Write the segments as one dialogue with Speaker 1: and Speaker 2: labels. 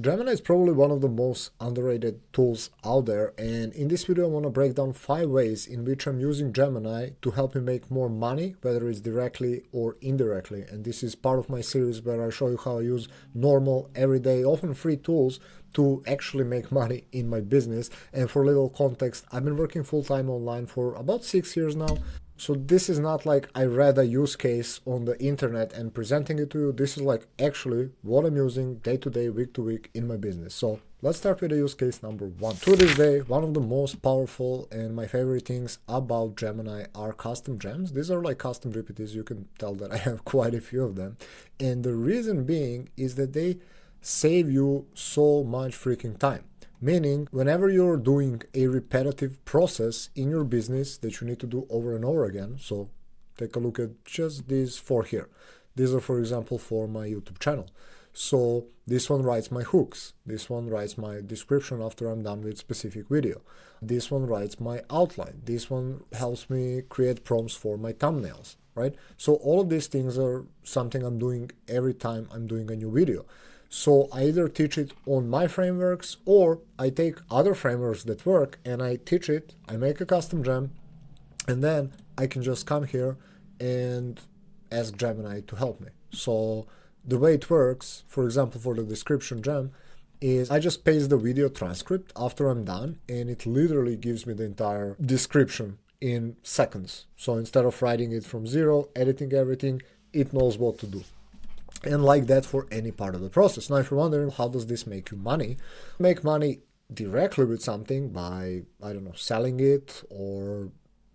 Speaker 1: Gemini is probably one of the most underrated tools out there, and in this video I want to break down 5 ways in which I'm using Gemini to help me make more money, whether it's directly or indirectly. And this is part of my series where I show you how I use normal, everyday, often free tools to actually make money in my business. And for a little context, I've been working full-time online for about 6 years now. So this is not like I read a use case on the internet and presenting it to you. This is like actually what I'm using day to day, week to week in my business. So let's start with the use case number 1. To this day, one of the most powerful and my favorite things about Gemini are custom gems. These are like custom GPTs. You can tell that I have quite a few of them. And the reason being is that they save you so much freaking time. Meaning, whenever you're doing a repetitive process in your business that you need to do over and over again, so take a look at just these 4 here. These are, for example, for my YouTube channel. So this one writes my hooks. This one writes my description after I'm done with specific video. This one writes my outline. This one helps me create prompts for my thumbnails, right? So all of these things are something I'm doing every time I'm doing a new video. So I either teach it on my frameworks or I take other frameworks that work and I teach it, I make a custom gem, and then I can just come here and ask Gemini to help me. So the way it works, for example, for the description gem, is I just paste the video transcript after I'm done and it literally gives me the entire description in seconds. So instead of writing it from zero, editing everything, it knows what to do. And like that for any part of the process. Now, if you're wondering how does this make you money, make money directly with something by, I don't know, selling it or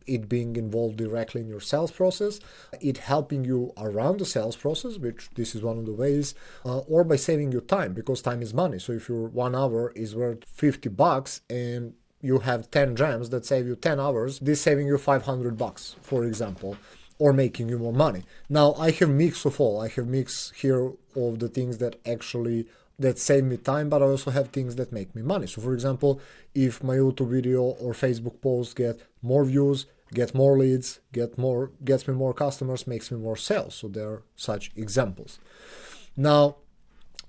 Speaker 1: it being involved directly in your sales process, it helping you around the sales process, which this is one of the ways, or by saving you time, because time is money. So if your 1 hour is worth $50 and you have 10 gems that save you 10 hours, this saving you $500, for example, or making you more money. Now, I have mix of all. I have mix here of the things that actually that save me time, but I also have things that make me money. So for example, if my YouTube video or Facebook post get more views, get more leads, gets me more customers, makes me more sales. So there are such examples. Now,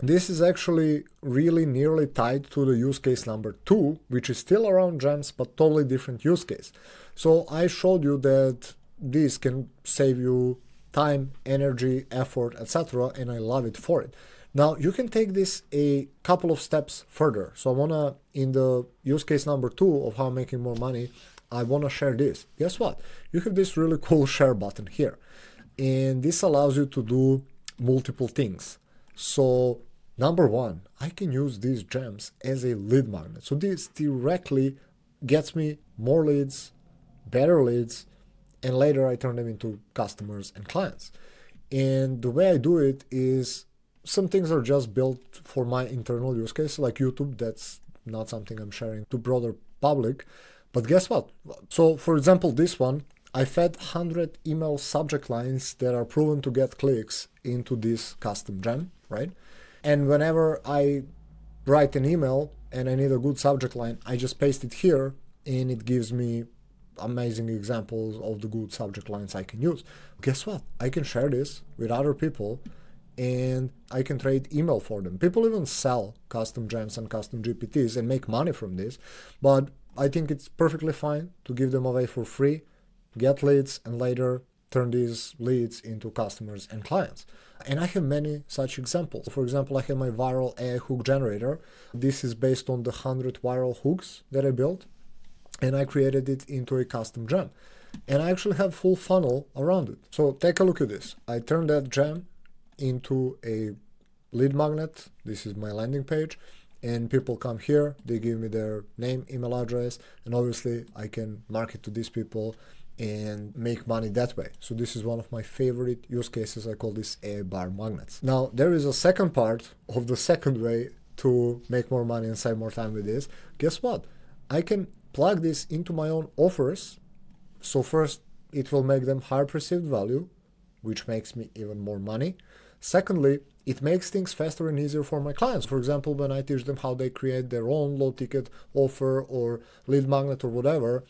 Speaker 1: this is actually really nearly tied to the use case number 2, which is still around gems, but totally different use case. So I showed you that this can save you time, energy, effort, etc. and I love it for it. Now you can take this a couple of steps further. So I wanna, in the use case number 2 of how I'm making more money, I wanna share this. Guess what? You have this really cool share button here. And this allows you to do multiple things. So number 1, I can use these gems as a lead magnet. So this directly gets me more leads, better leads, and later I turn them into customers and clients. And the way I do it is some things are just built for my internal use case, like YouTube. That's not something I'm sharing to broader public. But guess what? So for example, this one, I fed 100 email subject lines that are proven to get clicks into this custom gem, right? And whenever I write an email and I need a good subject line, I just paste it here and it gives me amazing examples of the good subject lines I can use. Guess what? I can share this with other people and I can trade email for them. People even sell custom gems and custom GPTs and make money from this, but I think it's perfectly fine to give them away for free, get leads, and later turn these leads into customers and clients. And I have many such examples. For example, I have my viral AI hook generator. This is based on the 100 viral hooks that I built, and I created it into a custom gem. And I actually have full funnel around it. So take a look at this. I turned that gem into a lead magnet. This is my landing page. And people come here, they give me their name, email address, and obviously I can market to these people and make money that way. So this is one of my favorite use cases. I call this AI bar magnets. Now, there is a second part of the second way to make more money and save more time with this. Guess what? I can plug this into my own offers. So first, it will make them higher perceived value, which makes me even more money. Secondly, it makes things faster and easier for my clients. For example, when I teach them how they create their own low ticket offer or lead magnet or whatever,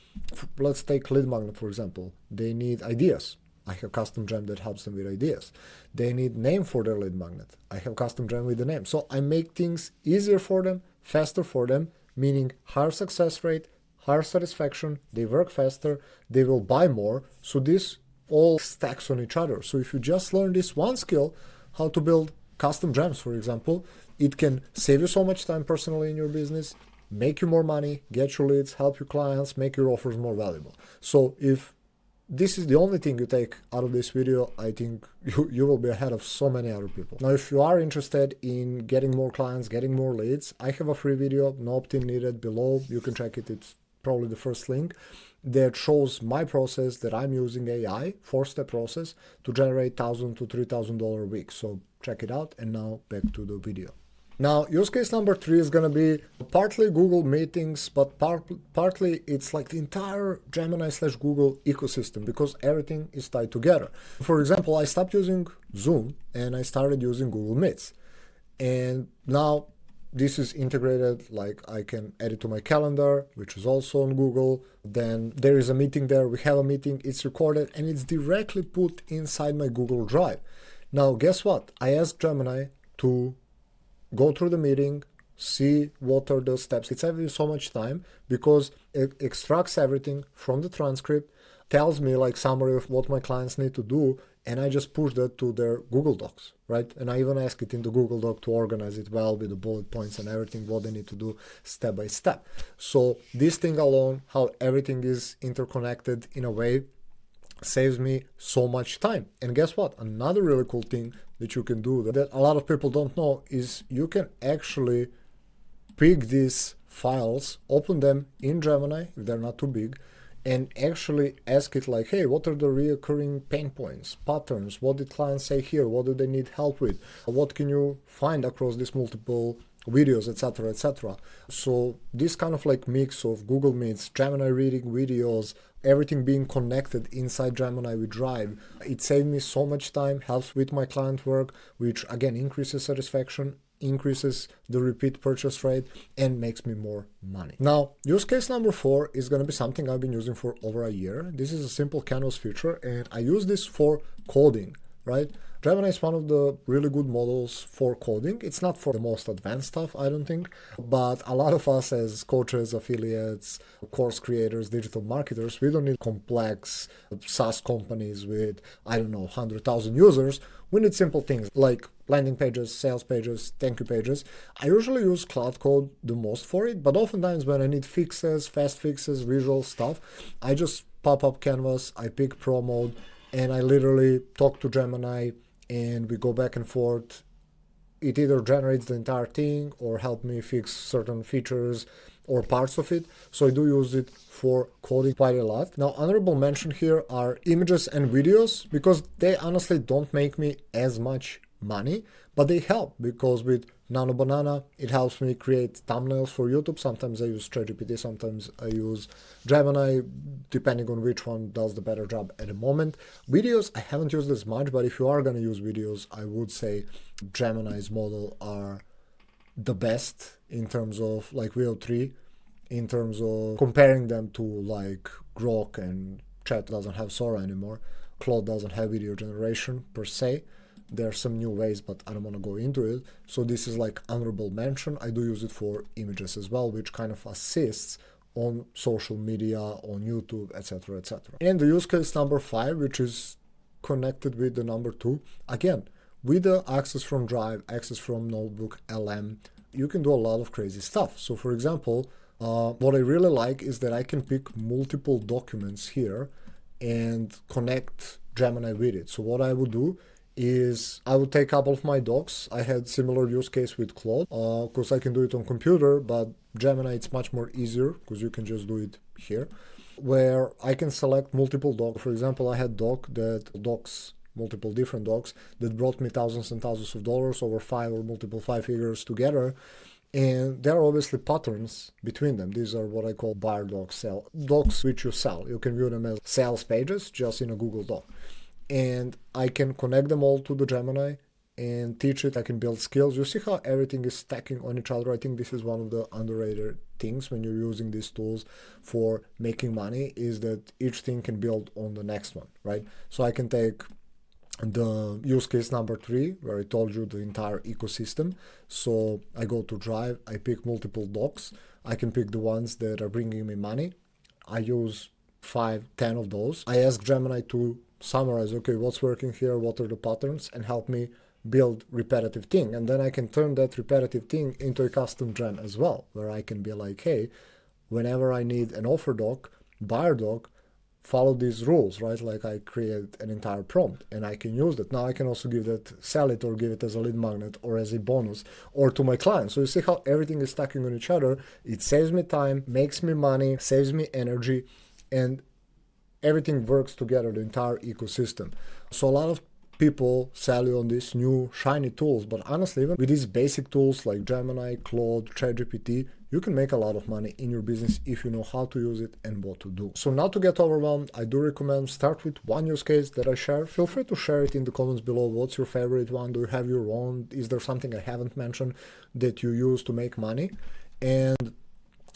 Speaker 1: let's take lead magnet, for example. They need ideas. I have custom gem that helps them with ideas. They need name for their lead magnet. I have custom gem with the name. So I make things easier for them, faster for them, meaning higher success rate, higher satisfaction, they work faster, they will buy more. So this all stacks on each other. So if you just learn this one skill, how to build custom gems, for example, it can save you so much time personally in your business, make you more money, get you leads, help your clients, make your offers more valuable. So if this is the only thing you take out of this video, I think you will be ahead of so many other people. Now, if you are interested in getting more clients, getting more leads, I have a free video, no opt-in needed, below. You can check it. It's probably the first link that shows my process that I'm using AI, 4-step process, to generate $1,000 to $3,000 a week. So check it out. And now back to the video. Now, use case number 3 is going to be partly Google Meetings, but partly it's like the entire Gemini/Google ecosystem, because everything is tied together. For example, I stopped using Zoom and I started using Google Meets. And now this is integrated, like I can add it to my calendar, which is also on Google. Then there is a meeting there, we have a meeting, it's recorded, and it's directly put inside my Google Drive. Now, guess what? I asked Gemini to go through the meeting, see what are the steps. It's saving so much time because it extracts everything from the transcript, tells me like summary of what my clients need to do, and I just push that to their Google Docs, right? And I even ask it in the Google Doc to organize it well with the bullet points and everything, what they need to do step by step. So this thing alone, how everything is interconnected in a way, saves me so much time. And guess what? Another really cool thing that you can do that a lot of people don't know is you can actually pick these files, open them in Gemini if they're not too big, and actually ask it like, hey, what are the recurring pain points, patterns? What did clients say here? What do they need help with? What can you find across these multiple videos, etc., etc. So this kind of like mix of Google Meets, Gemini reading videos, everything being connected inside Gemini with Drive, it saved me so much time, helps with my client work, which again increases satisfaction, increases the repeat purchase rate, and makes me more money. Now, use case number 4 is going to be something I've been using for over a year. This is a simple canvas feature, and I use this for coding, right? Gemini is one of the really good models for coding. It's not for the most advanced stuff, I don't think, but a lot of us as coaches, affiliates, course creators, digital marketers, we don't need complex SaaS companies with, I don't know, 100,000 users. We need simple things like landing pages, sales pages, thank you pages. I usually use Cloud Code the most for it, but oftentimes when I need fixes, fast fixes, visual stuff, I just pop up Canvas, I pick Pro mode, and I literally talk to Gemini, and we go back and forth. It either generates the entire thing or help me fix certain features or parts of it. So I do use it for coding quite a lot. Now, honorable mention here are images and videos, because they honestly don't make me as much money, but they help, because with Nano Banana, it helps me create thumbnails for YouTube. Sometimes I use ChatGPT, sometimes I use Gemini, depending on which one does the better job at the moment. Videos, I haven't used as much, but if you are going to use videos, I would say Gemini's model are the best in terms of like VO3, in terms of comparing them to like Grok, and Chat doesn't have Sora anymore. Claude doesn't have video generation per se. There are some new ways, but I don't want to go into it. So this is like honorable mention. I do use it for images as well, which kind of assists on social media, on YouTube, etc., etc. And the use case number 5, which is connected with the number 2, again, with the access from Drive, access from Notebook, LM, you can do a lot of crazy stuff. So for example, what I really like is that I can pick multiple documents here and connect Gemini with it. So what I would do is I would take a couple of my docs. I had similar use case with Claude, because I can do it on computer, but Gemini, it's much more easier because you can just do it here, where I can select multiple docs. For example, I had multiple different docs that brought me thousands and thousands of dollars over 5 or multiple 5 figures together. And there are obviously patterns between them. These are what I call buyer docs, docs which you sell. You can view them as sales pages just in a Google Doc. And I can connect them all to the Gemini, and teach it. I can build skills. You see how everything is stacking on each other. I think this is one of the underrated things when you're using these tools for making money, is that each thing can build on the next one, right? So I can take the use case number 3, where I told you the entire ecosystem. So I go to Drive, I pick multiple docs. I can pick the ones that are bringing me money. I use 5, 10 of those. I ask Gemini to summarize, okay, what's working here, what are the patterns, and help me build repetitive thing. And then I can turn that repetitive thing into a custom gem as well, where I can be like, hey, whenever I need an offer doc, buyer doc, follow these rules, right? Like I create an entire prompt and I can use that. Now I can also give that, sell it, or give it as a lead magnet or as a bonus or to my clients. So you see how everything is stacking on each other. It saves me time, makes me money, saves me energy, and everything works together, the entire ecosystem. So a lot of people sell you on these new shiny tools, but honestly, even with these basic tools like Gemini, Claude, ChatGPT, you can make a lot of money in your business if you know how to use it and what to do. So not to get overwhelmed, I do recommend start with one use case that I share. Feel free to share it in the comments below. What's your favorite one? Do you have your own? Is there something I haven't mentioned that you use to make money? And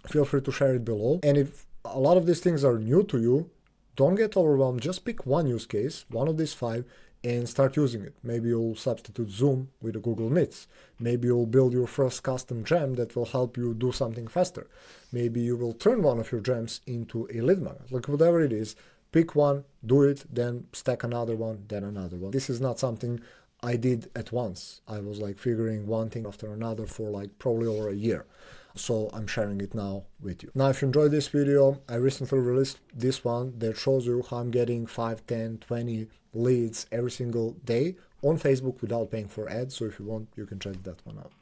Speaker 1: feel free to share it below. And if a lot of these things are new to you, don't get overwhelmed. Just pick one use case, one of these 5, and start using it. Maybe you'll substitute Zoom with the Google Meets. Maybe you'll build your first custom gem that will help you do something faster. Maybe you will turn one of your gems into a lead magnet. Like whatever it is, pick one, do it, then stack another one, then another one. This is not something I did at once. I was like figuring one thing after another for like probably over a year. So I'm sharing it now with you. Now, if you enjoyed this video, I recently released this one that shows you how I'm getting 5, 10, 20 leads every single day on Facebook without paying for ads. So if you want, you can check that one out.